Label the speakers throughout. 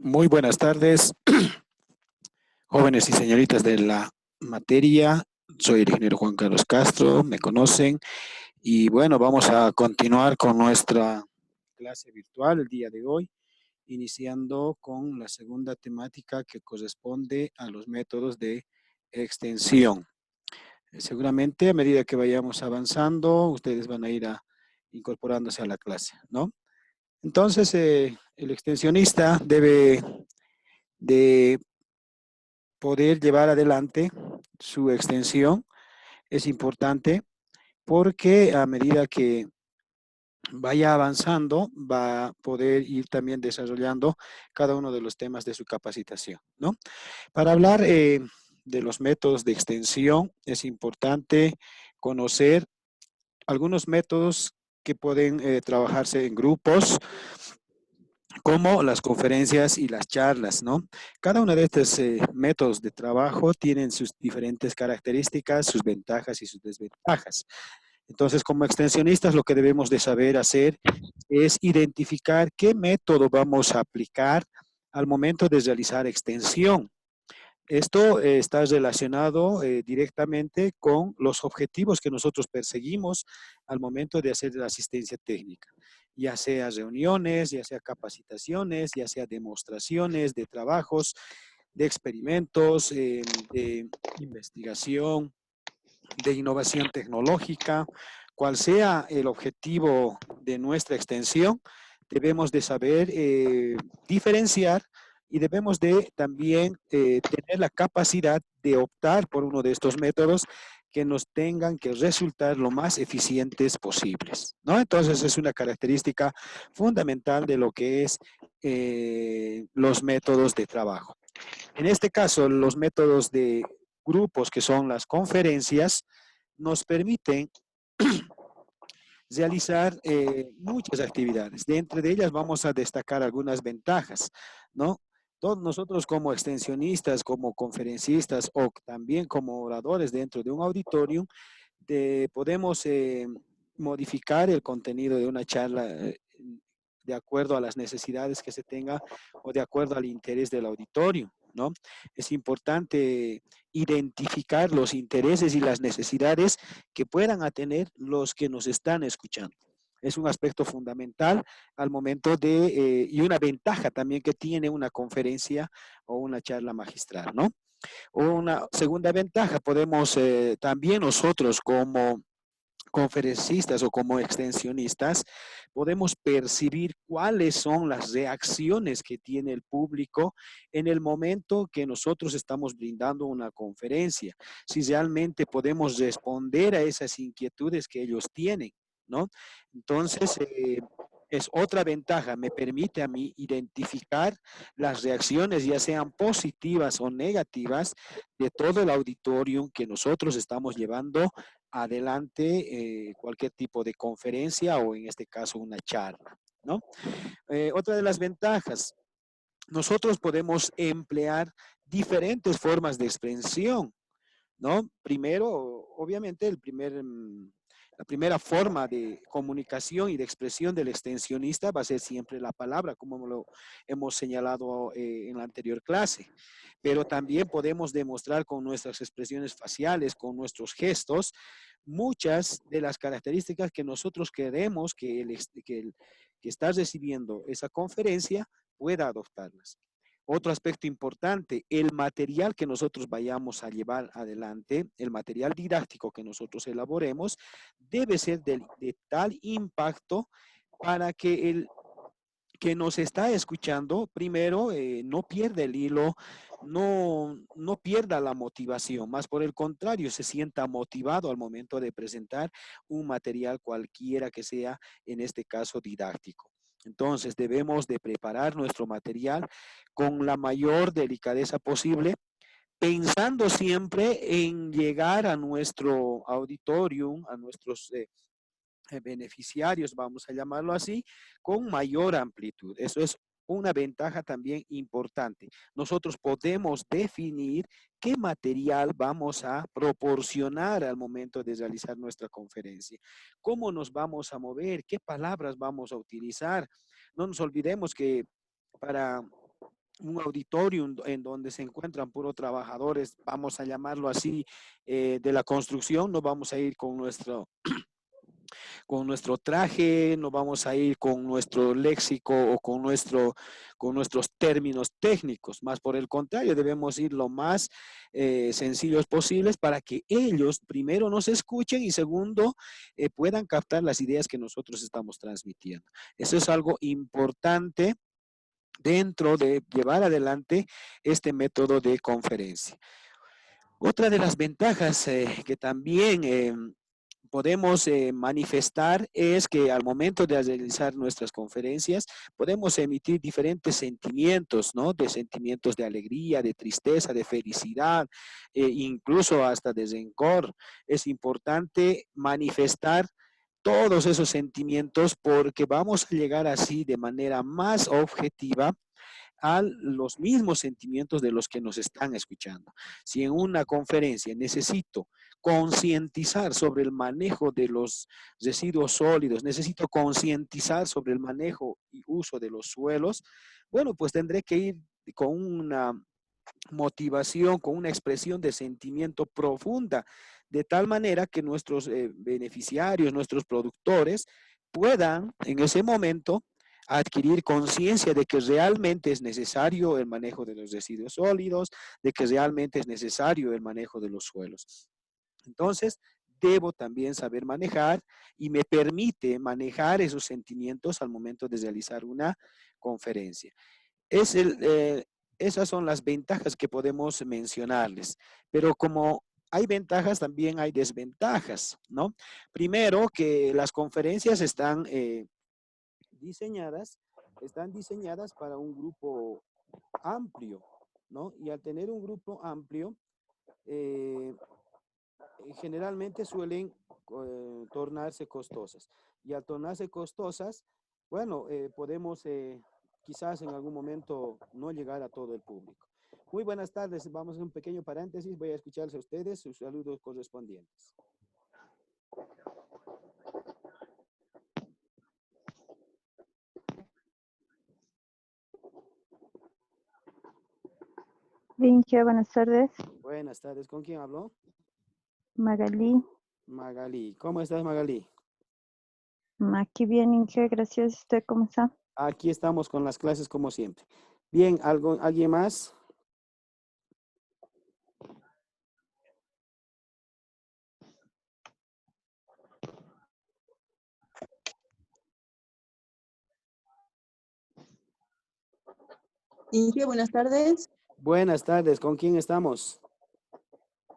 Speaker 1: Muy buenas tardes, jóvenes y señoritas de la materia. Soy el ingeniero Juan Carlos Castro, me conocen. Y bueno, vamos a continuar con nuestra clase virtual el día de hoy, iniciando con la segunda temática que corresponde a los métodos de extensión. Seguramente a medida que vayamos avanzando, ustedes van a ir incorporándose a la clase, ¿no? Entonces, el extensionista debe de poder llevar adelante su extensión. Es importante porque a medida que vaya avanzando, va a poder ir también desarrollando cada uno de los temas de su capacitación, ¿no? Para hablar de los métodos de extensión, es importante conocer algunos métodos que pueden trabajarse en grupos, como las conferencias y las charlas, ¿no? Cada uno de estos métodos de trabajo tienen sus diferentes características, sus ventajas y sus desventajas. Entonces, como extensionistas, lo que debemos de saber hacer es identificar qué método vamos a aplicar al momento de realizar extensión. Esto está relacionado directamente con los objetivos que nosotros perseguimos al momento de hacer la asistencia técnica, ya sea reuniones, ya sea capacitaciones, ya sea demostraciones de trabajos, de experimentos, de investigación, de innovación tecnológica. Cual sea el objetivo de nuestra extensión, debemos de saber diferenciar y debemos de también tener la capacidad de optar por uno de estos métodos que nos tengan que resultar lo más eficientes posibles, ¿no? Entonces es una característica fundamental de lo que es los métodos de trabajo. En este caso, los métodos de grupos, que son las conferencias, nos permiten realizar muchas actividades. De entre de ellas vamos a destacar algunas ventajas, ¿no? Todos nosotros como extensionistas, como conferencistas o también como oradores dentro de un auditorium, podemos modificar el contenido de una charla de acuerdo a las necesidades que se tenga o de acuerdo al interés del auditorio, ¿no? Es importante identificar los intereses y las necesidades que puedan tener los que nos están escuchando. Es un aspecto fundamental al momento y una ventaja también que tiene una conferencia o una charla magistral, ¿no? Una segunda ventaja, podemos también nosotros como conferencistas o como extensionistas, podemos percibir cuáles son las reacciones que tiene el público en el momento que nosotros estamos brindando una conferencia, si realmente podemos responder a esas inquietudes que ellos tienen, ¿no? Entonces, es otra ventaja, me permite a mí identificar las reacciones, ya sean positivas o negativas, de todo el auditorio que nosotros estamos llevando adelante cualquier tipo de conferencia o en este caso una charla, ¿no? Otra de las ventajas, nosotros podemos emplear diferentes formas de expresión, ¿no? Primero, obviamente, la primera forma de comunicación y de expresión del extensionista va a ser siempre la palabra, como lo hemos señalado en la anterior clase. Pero también podemos demostrar con nuestras expresiones faciales, con nuestros gestos, muchas de las características que nosotros queremos que está recibiendo esa conferencia pueda adoptarlas. Otro aspecto importante, el material que nosotros vayamos a llevar adelante, el material didáctico que nosotros elaboremos, debe ser de tal impacto para que el que nos está escuchando, primero, no pierda el hilo, no pierda la motivación, más por el contrario, se sienta motivado al momento de presentar un material cualquiera que sea, en este caso didáctico. Entonces, debemos de preparar nuestro material con la mayor delicadeza posible, pensando siempre en llegar a nuestro auditorium, a nuestros beneficiarios, vamos a llamarlo así, con mayor amplitud. Eso es una ventaja también importante. Nosotros podemos definir qué material vamos a proporcionar al momento de realizar nuestra conferencia, cómo nos vamos a mover, qué palabras vamos a utilizar. No nos olvidemos que para un auditorium en donde se encuentran puros trabajadores, vamos a llamarlo así, de la construcción, no vamos a ir con nuestro traje, no vamos a ir con nuestro léxico o con nuestros términos técnicos, más por el contrario, debemos ir lo más sencillos posibles para que ellos primero nos escuchen y segundo puedan captar las ideas que nosotros estamos transmitiendo. Eso es algo importante dentro de llevar adelante este método de conferencia. Otra de las ventajas que también podemos manifestar es que al momento de realizar nuestras conferencias podemos emitir diferentes sentimientos, ¿no? De sentimientos de alegría, de tristeza, de felicidad, incluso hasta de rencor. Es importante manifestar todos esos sentimientos porque vamos a llegar así de manera más objetiva a los mismos sentimientos de los que nos están escuchando. Si en una conferencia necesito concientizar sobre el manejo de los residuos sólidos, necesito concientizar sobre el manejo y uso de los suelos, bueno, pues tendré que ir con una motivación, con una expresión de sentimiento profunda, de tal manera que nuestros beneficiarios, nuestros productores, puedan en ese momento adquirir conciencia de que realmente es necesario el manejo de los residuos sólidos, de que realmente es necesario el manejo de los suelos. Entonces, debo también saber manejar y me permite manejar esos sentimientos al momento de realizar una conferencia. Es esas son las ventajas que podemos mencionarles, pero como hay ventajas, también hay desventajas, ¿no? Primero, que las conferencias diseñadas, están diseñadas para un grupo amplio, ¿no? Y al tener un grupo amplio, eh, generalmente suelen tornarse costosas. Y al tornarse costosas, bueno, podemos quizás en algún momento no llegar a todo el público. Muy buenas tardes, vamos a un pequeño paréntesis, voy a escucharles a ustedes sus saludos correspondientes.
Speaker 2: Vinche, buenas tardes.
Speaker 1: Buenas tardes, ¿con quién habló?
Speaker 2: Magalí.
Speaker 1: Magalí, ¿cómo estás, Magalí?
Speaker 2: Aquí bien, Inge, gracias. ¿Usted cómo está?
Speaker 1: Aquí estamos con las clases como siempre. Bien, ¿alguien más?
Speaker 3: Inge, buenas tardes.
Speaker 1: Buenas tardes, ¿con quién estamos?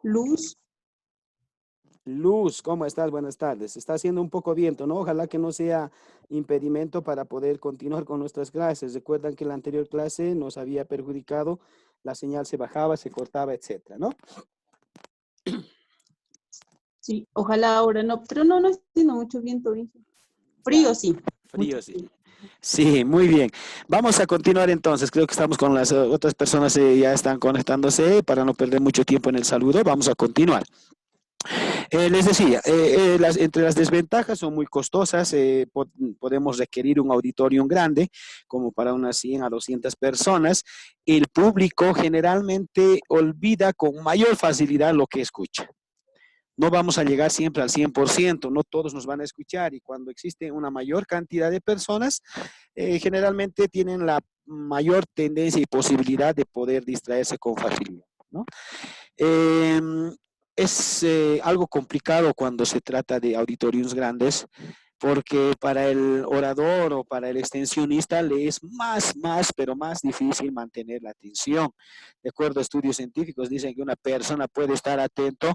Speaker 3: Luz.
Speaker 1: Luz, ¿cómo estás? Buenas tardes. Está haciendo un poco viento, ¿no? Ojalá que no sea impedimento para poder continuar con nuestras clases. Recuerdan que la anterior clase nos había perjudicado, la señal se bajaba, se cortaba, etcétera, ¿no?
Speaker 3: Sí, ojalá ahora no, pero no está haciendo mucho viento, Inge. Frío,
Speaker 1: Ya,
Speaker 3: sí.
Speaker 1: frío,
Speaker 3: Mucho
Speaker 1: sí.
Speaker 3: frío.
Speaker 1: Sí, muy bien. Vamos a continuar entonces. Creo que estamos con las otras personas, ya están conectándose para no perder mucho tiempo en el saludo. Vamos a continuar. Les decía, entre las desventajas son muy costosas, podemos requerir un auditorium grande, como para unas 100 a 200 personas. El público generalmente olvida con mayor facilidad lo que escucha. No vamos a llegar siempre al 100%, no todos nos van a escuchar y cuando existe una mayor cantidad de personas, generalmente tienen la mayor tendencia y posibilidad de poder distraerse con facilidad, ¿no? Eh, es algo complicado cuando se trata de auditorios grandes, porque para el orador o para el extensionista le es pero más difícil mantener la atención. De acuerdo a estudios científicos, dicen que una persona puede estar atento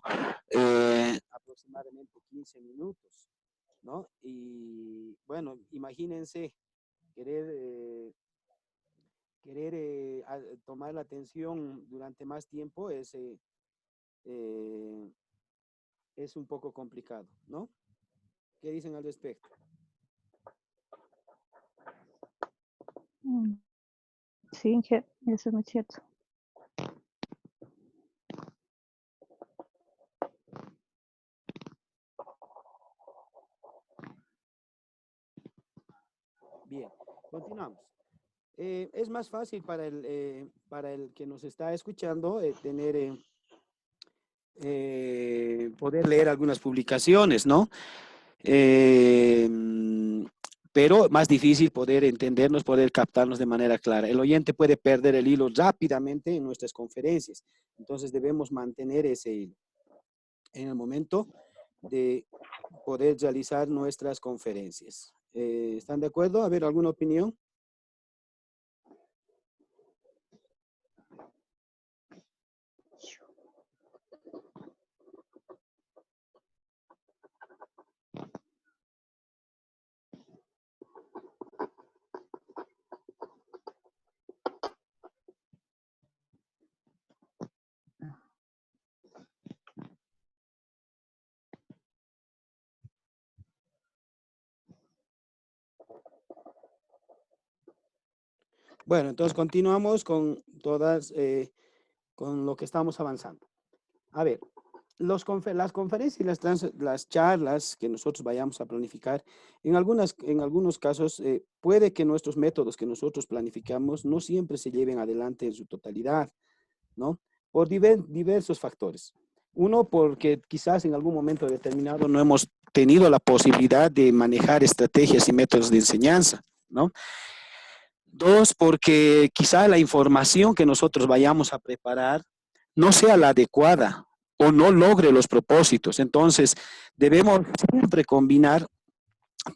Speaker 1: aproximadamente 15 minutos, ¿no? Y bueno, imagínense querer tomar la atención durante más tiempo eh, es un poco complicado, ¿no? ¿Qué dicen al respecto?
Speaker 2: Sí, Inge, eso es muy cierto.
Speaker 1: Bien, continuamos. es más fácil para el que nos está escuchando poder leer algunas publicaciones, ¿no? Pero más difícil poder entendernos, poder captarnos de manera clara. El oyente puede perder el hilo rápidamente en nuestras conferencias, entonces debemos mantener ese hilo en el momento de poder realizar nuestras conferencias. ¿Están de acuerdo? A ver, ¿alguna opinión? Bueno, entonces continuamos con con lo que estamos avanzando. A ver, las conferencias y las charlas que nosotros vayamos a planificar, en algunos casos puede que nuestros métodos que nosotros planificamos no siempre se lleven adelante en su totalidad, ¿no? Por diversos factores. Uno, porque quizás en algún momento determinado no hemos tenido la posibilidad de manejar estrategias y métodos de enseñanza, ¿no? Dos, porque quizá la información que nosotros vayamos a preparar no sea la adecuada o no logre los propósitos. Entonces, debemos siempre combinar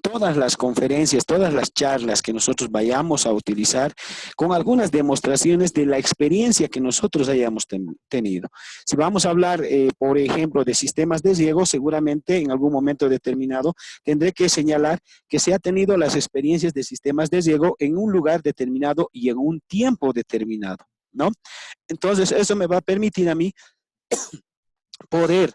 Speaker 1: todas las conferencias, todas las charlas que nosotros vayamos a utilizar con algunas demostraciones de la experiencia que nosotros hayamos tenido. Si vamos a hablar, por ejemplo, de sistemas de riego, seguramente en algún momento determinado tendré que señalar que se ha tenido las experiencias de sistemas de riego en un lugar determinado y en un tiempo determinado, ¿no? Entonces, eso me va a permitir a mí poder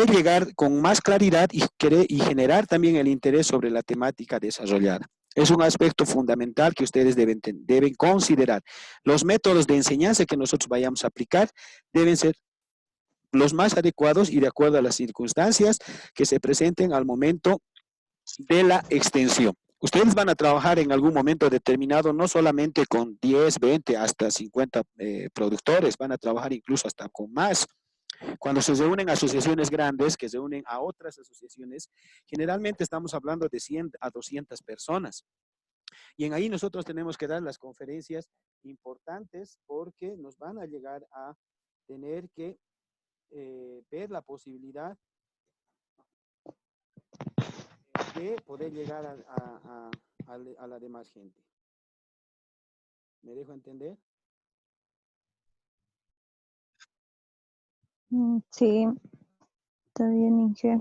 Speaker 1: llegar con más claridad y generar también el interés sobre la temática desarrollada. Es un aspecto fundamental que ustedes deben considerar. Los métodos de enseñanza que nosotros vayamos a aplicar deben ser los más adecuados y de acuerdo a las circunstancias que se presenten al momento de la extensión. Ustedes van a trabajar en algún momento determinado, no solamente con 10, 20, hasta 50 productores, van a trabajar incluso hasta con más. Cuando se reúnen asociaciones grandes que se unen a otras asociaciones, generalmente estamos hablando de 100 a 200 personas. Y en ahí nosotros tenemos que dar las conferencias importantes porque nos van a llegar a tener que ver la posibilidad de poder llegar a la demás gente. ¿Me dejo entender?
Speaker 2: Sí, está bien, Inge.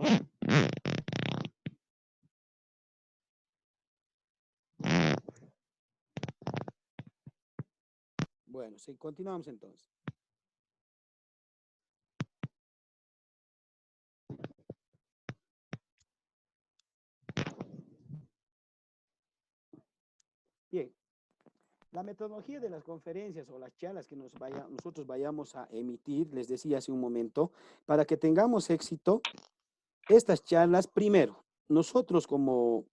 Speaker 1: Bueno, sí, continuamos entonces. Bien, la metodología de las conferencias o las charlas que nosotros vayamos a emitir, les decía hace un momento, para que tengamos éxito, estas charlas, primero, nosotros como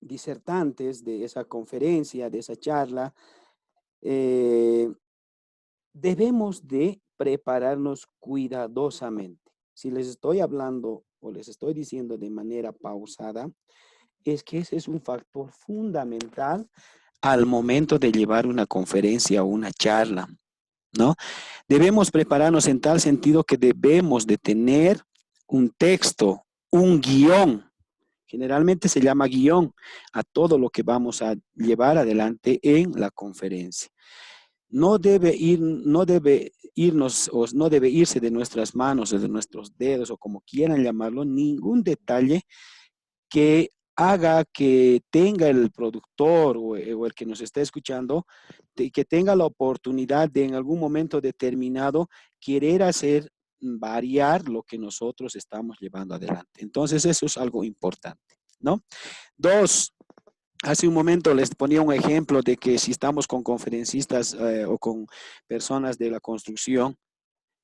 Speaker 1: disertantes de esa conferencia, de esa charla, debemos de prepararnos cuidadosamente. Si les estoy hablando o les estoy diciendo de manera pausada, es que ese es un factor fundamental al momento de llevar una conferencia o una charla, ¿no? Debemos prepararnos en tal sentido que debemos de tener un texto, un guión. Generalmente se llama guión a todo lo que vamos a llevar adelante en la conferencia. No debe irnos o no debe irse de nuestras manos, de nuestros dedos o como quieran llamarlo, ningún detalle que haga que tenga el productor o el que nos está escuchando, que tenga la oportunidad de en algún momento determinado querer hacer variar lo que nosotros estamos llevando adelante. Entonces, eso es algo importante, ¿no? Dos, hace un momento les ponía un ejemplo de que si estamos con conferencistas o con personas de la construcción,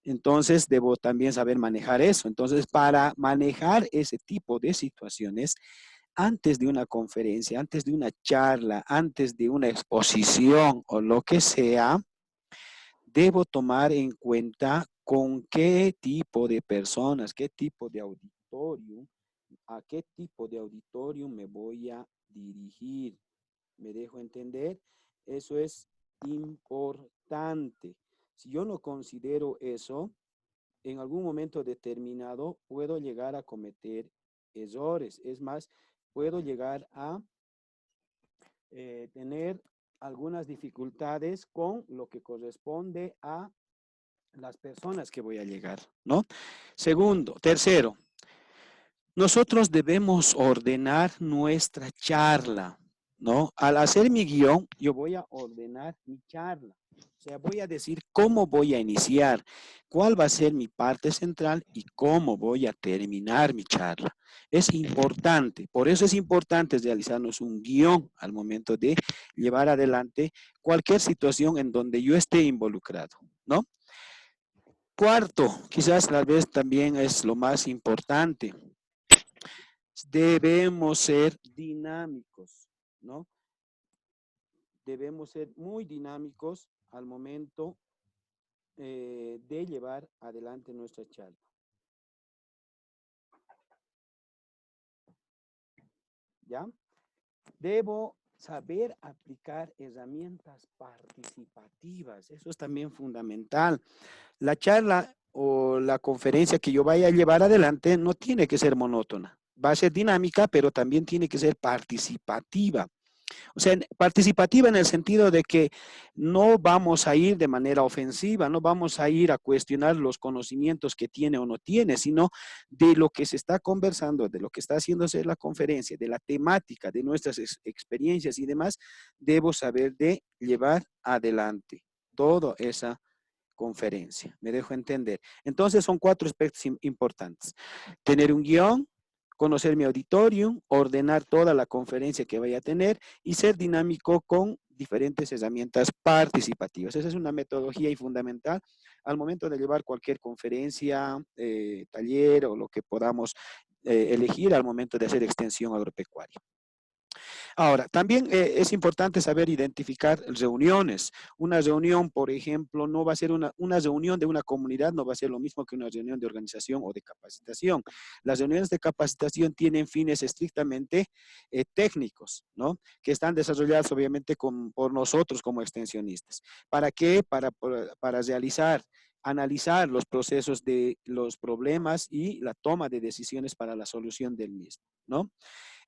Speaker 1: entonces debo también saber manejar eso. Entonces, para manejar ese tipo de situaciones, antes de una conferencia, antes de una charla, antes de una exposición o lo que sea, debo tomar en cuenta con qué tipo de personas, qué tipo de auditorio, a qué tipo de auditorio me voy a dirigir. ¿Me dejo entender? Eso es importante. Si yo no considero eso, en algún momento determinado puedo llegar a cometer errores. Es más, puedo llegar a tener algunas dificultades con lo que corresponde a las personas que voy a llegar, ¿no? Segundo, tercero, nosotros debemos ordenar nuestra charla, ¿no? Al hacer mi guión, yo voy a ordenar mi charla. O sea, voy a decir cómo voy a iniciar, cuál va a ser mi parte central y cómo voy a terminar mi charla. Es importante, por eso es importante realizarnos un guión al momento de llevar adelante cualquier situación en donde yo esté involucrado, ¿no? Cuarto, quizás tal vez también es lo más importante. Debemos ser dinámicos, ¿no? Debemos ser muy dinámicos al momento de llevar adelante nuestra charla. ¿Ya? Debo saber aplicar herramientas participativas. Eso es también fundamental. La charla o la conferencia que yo vaya a llevar adelante no tiene que ser monótona. Va a ser dinámica, pero también tiene que ser participativa. O sea, participativa en el sentido de que no vamos a ir de manera ofensiva, no vamos a ir a cuestionar los conocimientos que tiene o no tiene, sino de lo que se está conversando, de lo que está haciéndose la conferencia, de la temática, de nuestras experiencias y demás, debo saber de llevar adelante toda esa conferencia. Me dejo entender. Entonces son 4 aspectos importantes. Tener un guión, conocer mi auditorio, ordenar toda la conferencia que vaya a tener y ser dinámico con diferentes herramientas participativas. Esa es una metodología y fundamental al momento de llevar cualquier conferencia, taller o lo que podamos elegir al momento de hacer extensión agropecuaria. Ahora, también es importante saber identificar reuniones. Una reunión, por ejemplo, no va a ser una reunión de una comunidad, no va a ser lo mismo que una reunión de organización o de capacitación. Las reuniones de capacitación tienen fines estrictamente técnicos, ¿no? Que están desarrolladas obviamente por nosotros como extensionistas. ¿Para qué? Para realizar analizar los procesos de los problemas y la toma de decisiones para la solución del mismo, ¿no?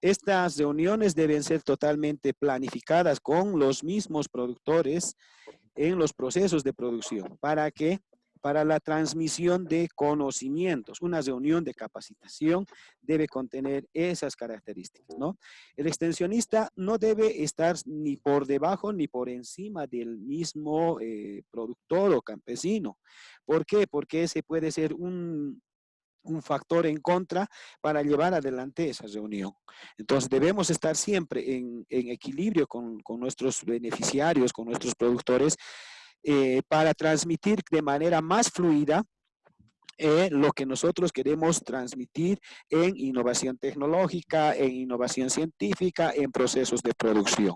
Speaker 1: Estas reuniones deben ser totalmente planificadas con los mismos productores en los procesos de producción. ¿Para qué? Para la transmisión de conocimientos. Una reunión de capacitación debe contener esas características, ¿no? El extensionista no debe estar ni por debajo ni por encima del mismo productor o campesino. ¿Por qué? Porque ese puede ser un factor en contra para llevar adelante esa reunión. Entonces debemos estar siempre en equilibrio con nuestros beneficiarios, con nuestros productores, para transmitir de manera más fluida lo que nosotros queremos transmitir en innovación tecnológica, en innovación científica, en procesos de producción.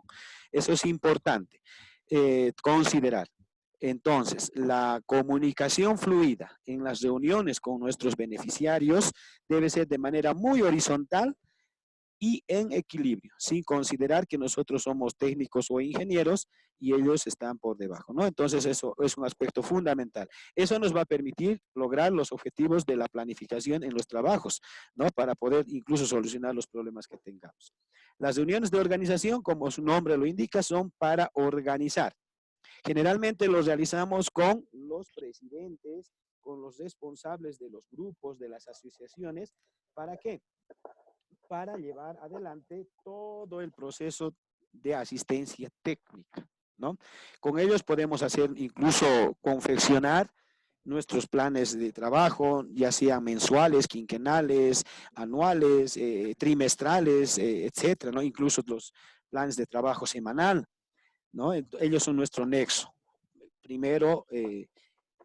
Speaker 1: Eso es importante considerar. Entonces, la comunicación fluida en las reuniones con nuestros beneficiarios debe ser de manera muy horizontal y en equilibrio, sin considerar que nosotros somos técnicos o ingenieros y ellos están por debajo, ¿no? Entonces, eso es un aspecto fundamental. Eso nos va a permitir lograr los objetivos de la planificación en los trabajos, ¿no? Para poder incluso solucionar los problemas que tengamos. Las reuniones de organización, como su nombre lo indica, son para organizar. Generalmente los realizamos con los presidentes, con los responsables de los grupos, de las asociaciones. ¿Para qué? Para llevar adelante todo el proceso de asistencia técnica, ¿no? Con ellos podemos hacer incluso confeccionar nuestros planes de trabajo, ya sean mensuales, quinquenales, anuales, trimestrales, etcétera, ¿no? Incluso los planes de trabajo semanal, ¿no? Ellos son nuestro nexo. Primero,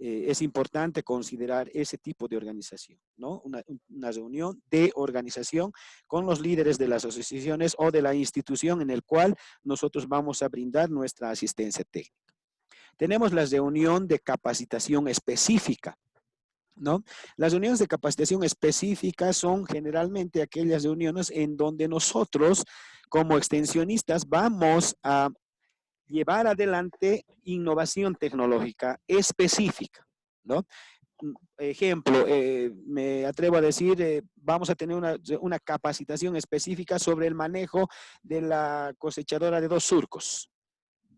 Speaker 1: es importante considerar ese tipo de organización, ¿no? Una reunión de organización con los líderes de las asociaciones o de la institución en el cual nosotros vamos a brindar nuestra asistencia técnica. Tenemos la reunión de capacitación específica, ¿no? Las reuniones de capacitación específica son generalmente aquellas reuniones en donde nosotros, como extensionistas, vamos a llevar adelante innovación tecnológica específica, ¿no? Ejemplo, me atrevo a decir, vamos a tener una capacitación específica sobre el manejo de la cosechadora de 2 surcos,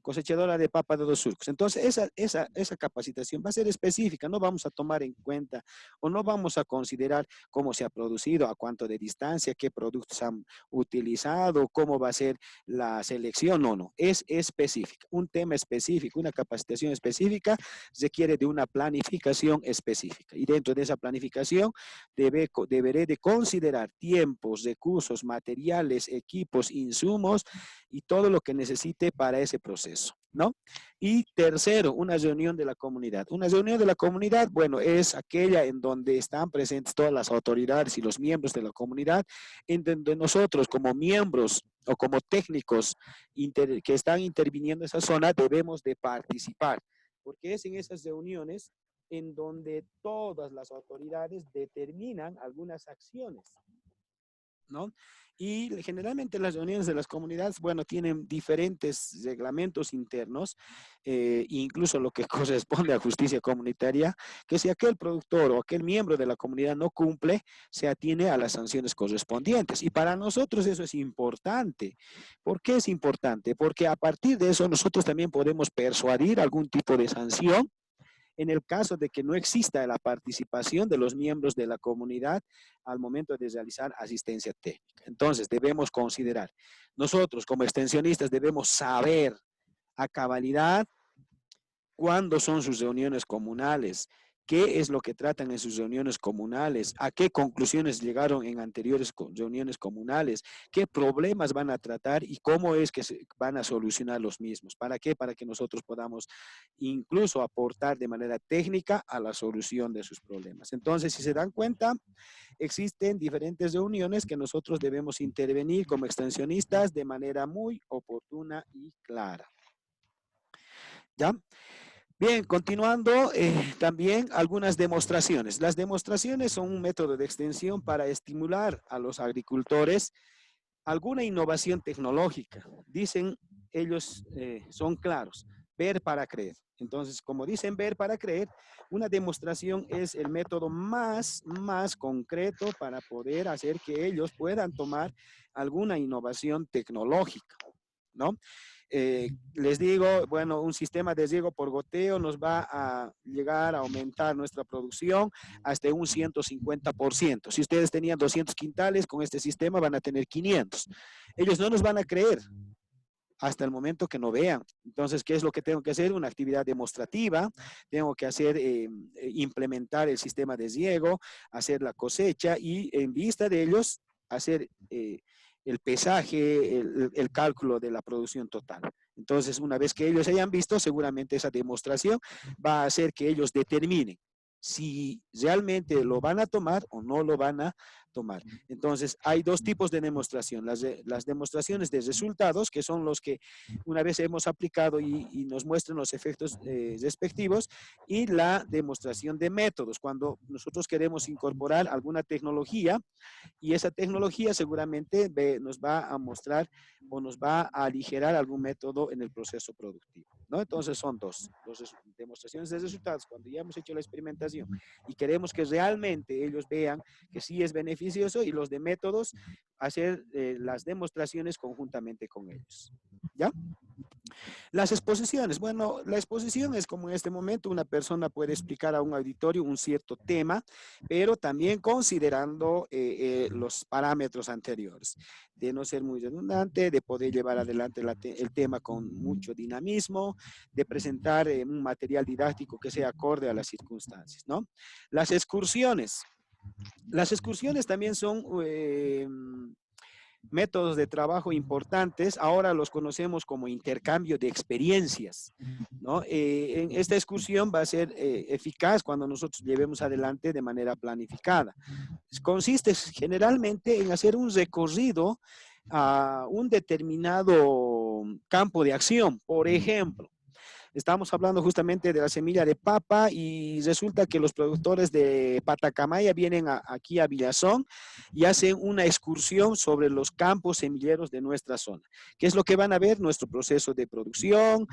Speaker 1: cosechadora de papa de 2 surcos. Entonces, esa capacitación va a ser específica, no vamos a tomar en cuenta o no vamos a considerar cómo se ha producido, a cuánto de distancia, qué productos han utilizado, cómo va a ser la selección, no, es específica. Un tema específico, una capacitación específica requiere de una planificación específica y dentro de esa planificación deberé de considerar tiempos, recursos, materiales, equipos, insumos y todo lo que necesite para ese proceso, ¿no? Y tercero, una reunión de la comunidad. Una reunión de la comunidad, bueno, es aquella en donde están presentes todas las autoridades y los miembros de la comunidad, en donde nosotros como miembros o como técnicos que están interviniendo en esa zona debemos de participar, porque es en esas reuniones en donde todas las autoridades determinan algunas acciones, ¿no? Y generalmente las reuniones de las comunidades, bueno, tienen diferentes reglamentos internos, incluso lo que corresponde a justicia comunitaria, que si aquel productor o aquel miembro de la comunidad no cumple, se atiene a las sanciones correspondientes. Y para nosotros eso es importante. ¿Por qué es importante? Porque a partir de eso nosotros también podemos persuadir algún tipo de sanción en el caso de que no exista la participación de los miembros de la comunidad al momento de realizar asistencia técnica. Entonces, debemos considerar, nosotros como extensionistas debemos saber a cabalidad cuándo son sus reuniones comunales, qué es lo que tratan en sus reuniones comunales, a qué conclusiones llegaron en anteriores reuniones comunales, qué problemas van a tratar y cómo es que se van a solucionar los mismos. ¿Para qué? Para que nosotros podamos incluso aportar de manera técnica a la solución de sus problemas. Entonces, si se dan cuenta, existen diferentes reuniones que nosotros debemos intervenir como extensionistas de manera muy oportuna y clara. ¿Ya? Bien, continuando, también algunas demostraciones. Las demostraciones son un método de extensión para estimular a los agricultores alguna innovación tecnológica. Dicen ellos, son claros, ver para creer. Entonces, como dicen ver para creer, una demostración es el método más concreto para poder hacer que ellos puedan tomar alguna innovación tecnológica, ¿no? Les digo, bueno, un sistema de riego por goteo nos va a llegar a aumentar nuestra producción hasta un 150%. Si ustedes tenían 200 quintales, con este sistema van a tener 500. Ellos no nos van a creer hasta el momento que no vean. Entonces, ¿qué es lo que tengo que hacer? Una actividad demostrativa, tengo que hacer, implementar el sistema de riego, hacer la cosecha y en vista de ellos hacer el pesaje, el cálculo de la producción total. Entonces, una vez que ellos hayan visto, seguramente esa demostración va a hacer que ellos determinen si realmente lo van a tomar o no lo van a tomar. Entonces, hay dos tipos de demostración. Las demostraciones de resultados, que son los que una vez hemos aplicado y nos muestran los efectos respectivos, y la demostración de métodos, cuando nosotros queremos incorporar alguna tecnología y esa tecnología seguramente nos va a mostrar o nos va a aligerar algún método en el proceso productivo, ¿no? Entonces son dos, demostraciones de resultados, cuando ya hemos hecho la experimentación y queremos que realmente ellos vean que sí es beneficioso, y los de métodos, hacer las demostraciones conjuntamente con ellos, ¿ya? Las exposiciones, bueno, la exposición es como en este momento una persona puede explicar a un auditorio un cierto tema, pero también considerando los parámetros anteriores, de no ser muy redundante, de poder llevar adelante el tema con mucho dinamismo, de presentar un material didáctico que sea acorde a las circunstancias, ¿no? Las excursiones también son métodos de trabajo importantes, ahora los conocemos como intercambio de experiencias, ¿no? En esta excursión va a ser eficaz cuando nosotros llevemos adelante de manera planificada. Consiste generalmente en hacer un recorrido a un determinado campo de acción. Por ejemplo, estamos hablando justamente de la semilla de papa y resulta que los productores de Patacamaya vienen aquí a Villazón y hacen una excursión sobre los campos semilleros de nuestra zona. ¿Qué es lo que van a ver? Nuestro proceso de producción,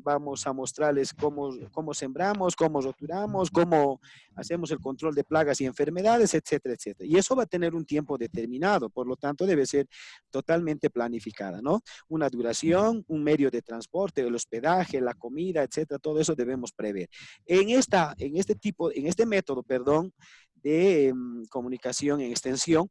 Speaker 1: vamos a mostrarles cómo sembramos, cómo roturamos, cómo hacemos el control de plagas y enfermedades, etcétera, etcétera. Y eso va a tener un tiempo determinado, por lo tanto debe ser totalmente planificada, ¿no? Una duración, un medio de transporte, el hospedaje, la comida, etcétera, todo eso debemos prever. En este método, perdón, de comunicación en extensión,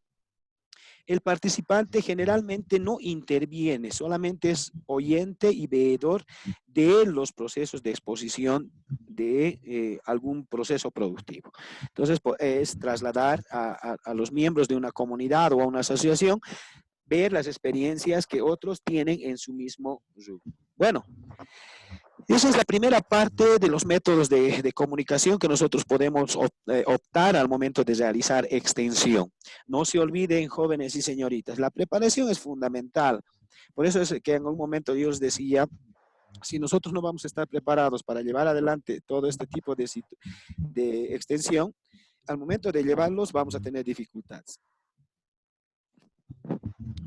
Speaker 1: el participante generalmente no interviene, solamente es oyente y veedor de los procesos de exposición de algún proceso productivo. Entonces, es trasladar a los miembros de una comunidad o a una asociación, ver las experiencias que otros tienen en su mismo rubro. Bueno, esa es la primera parte de los métodos de comunicación que nosotros podemos optar al momento de realizar extensión. No se olviden, jóvenes y señoritas, la preparación es fundamental. Por eso es que en un momento yo les decía, si nosotros no vamos a estar preparados para llevar adelante todo este tipo de extensión, al momento de llevarlos vamos a tener dificultades.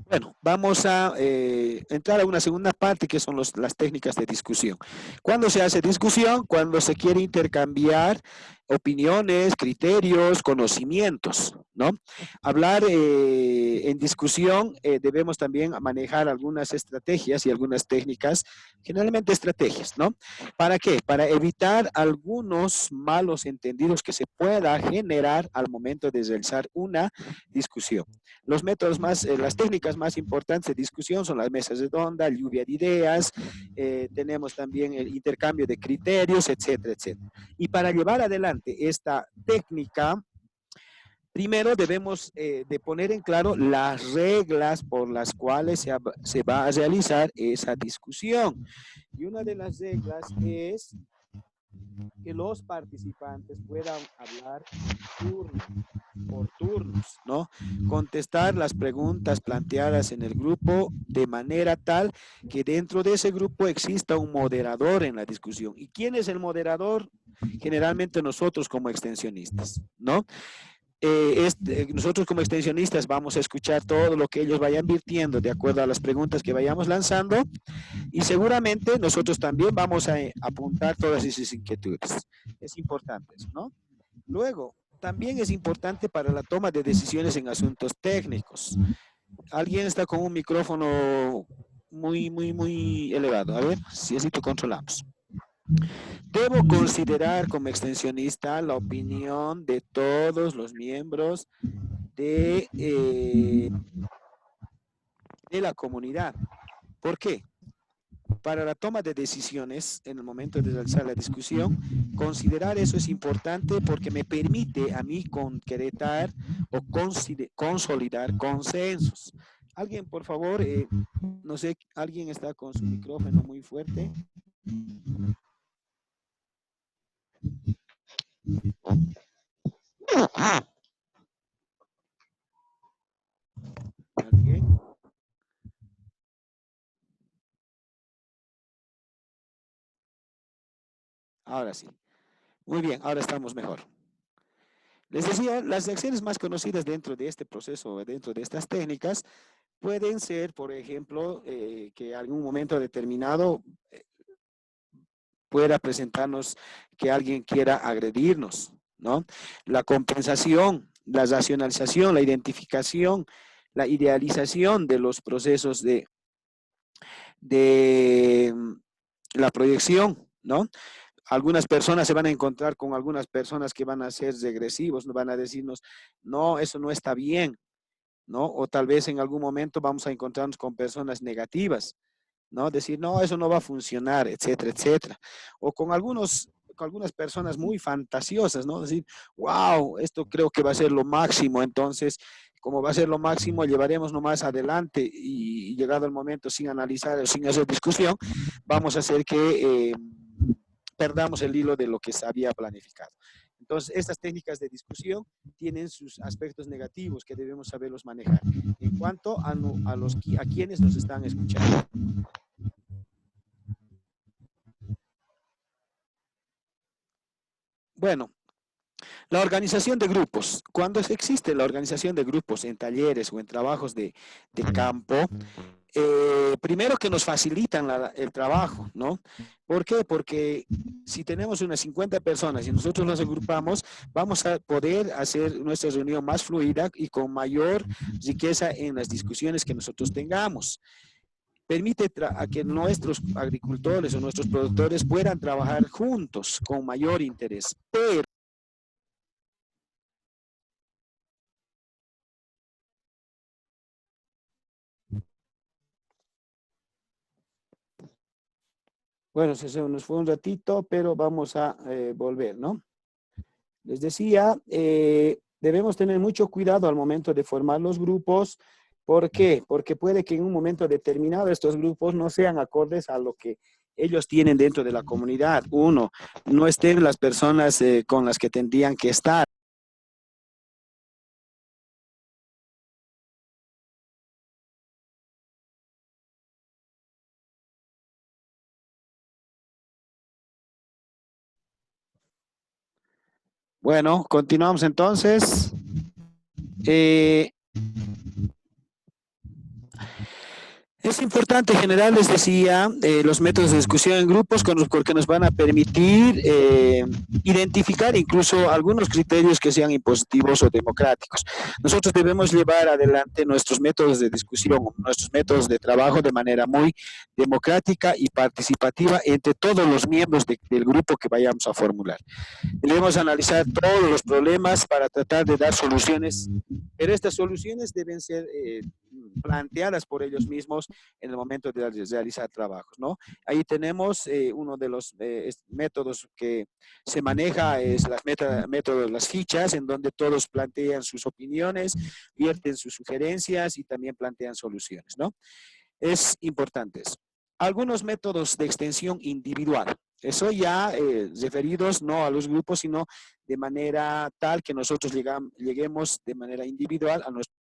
Speaker 1: Bueno, vamos a entrar a una segunda parte que son las técnicas de discusión. ¿Cuándo se hace discusión? Cuando se quiere intercambiar opiniones, criterios, conocimientos, ¿no? Hablar en discusión debemos también manejar algunas estrategias y algunas técnicas, generalmente estrategias, ¿no? ¿Para qué? Para evitar algunos malos entendidos que se pueda generar al momento de realizar una discusión. Los métodos las técnicas más importantes de discusión son las mesas redondas, lluvia de ideas, tenemos también el intercambio de criterios, etcétera, etcétera. Y para llevar adelante esta técnica, primero debemos de poner en claro las reglas por las cuales se va a realizar esa discusión. Y una de las reglas es que los participantes puedan hablar por turnos, ¿no? Contestar las preguntas planteadas en el grupo de manera tal que dentro de ese grupo exista un moderador en la discusión. ¿Y quién es el moderador? Generalmente nosotros como extensionistas, ¿no? Nosotros como extensionistas vamos a escuchar todo lo que ellos vayan virtiendo de acuerdo a las preguntas que vayamos lanzando y seguramente nosotros también vamos a apuntar todas esas inquietudes. Es importante eso, ¿no? Luego, también es importante para la toma de decisiones en asuntos técnicos. Alguien está con un micrófono muy elevado. A ver, si así te controlamos. Debo considerar como extensionista la opinión de todos los miembros de la comunidad. ¿Por qué? Para la toma de decisiones en el momento de realizar la discusión, considerar eso es importante porque me permite a mí concretar o consolidar consensos. Alguien, por favor, no sé, alguien está con su micrófono muy fuerte. ¿Alguien? Ahora sí. Muy bien, ahora estamos mejor. Les decía, las acciones más conocidas dentro de este proceso, dentro de estas técnicas, pueden ser, por ejemplo, que en algún momento determinado pueda presentarnos que alguien quiera agredirnos, ¿no? La compensación, la racionalización, la identificación, la idealización de los procesos de la proyección, ¿no? Algunas personas se van a encontrar con algunas personas que van a ser regresivos, van a decirnos, no, eso no está bien, ¿no? O tal vez en algún momento vamos a encontrarnos con personas negativas, ¿no? Decir, no, eso no va a funcionar, etcétera, etcétera. O con algunas personas muy fantasiosas, ¿no? Decir, wow, esto creo que va a ser lo máximo, entonces como va a ser lo máximo, llevaremos nomás adelante y llegado el momento sin analizar o sin hacer discusión, vamos a hacer que perdamos el hilo de lo que se había planificado. Entonces, estas técnicas de discusión tienen sus aspectos negativos que debemos saberlos manejar en cuanto a quienes nos están escuchando. Bueno, la organización de grupos. Cuando existe la organización de grupos en talleres o en trabajos de campo, primero que nos facilitan el trabajo, ¿no? ¿Por qué? Porque si tenemos unas 50 personas y nosotros las agrupamos, vamos a poder hacer nuestra reunión más fluida y con mayor riqueza en las discusiones que nosotros tengamos. Permite a que nuestros agricultores o nuestros productores puedan trabajar juntos con mayor interés, pero bueno, se nos fue un ratito, pero vamos a volver, ¿no? Les decía, debemos tener mucho cuidado al momento de formar los grupos. ¿Por qué? Porque puede que en un momento determinado estos grupos no sean acordes a lo que ellos tienen dentro de la comunidad. Uno, no estén las personas con las que tendrían que estar. Bueno, continuamos entonces. Es importante generar, les decía, los métodos de discusión en grupos porque nos van a permitir identificar incluso algunos criterios que sean impositivos o democráticos. Nosotros debemos llevar adelante nuestros métodos de discusión, nuestros métodos de trabajo de manera muy democrática y participativa entre todos los miembros del grupo que vayamos a formular. Debemos analizar todos los problemas para tratar de dar soluciones, pero estas soluciones deben ser planteadas por ellos mismos en el momento de realizar trabajos, ¿no? Ahí tenemos uno de los métodos que se maneja, es las fichas, en donde todos plantean sus opiniones, vierten sus sugerencias y también plantean soluciones, ¿no? Es importante eso. Algunos métodos de extensión individual. Eso ya referidos no a los grupos, sino de manera tal que nosotros lleguemos de manera individual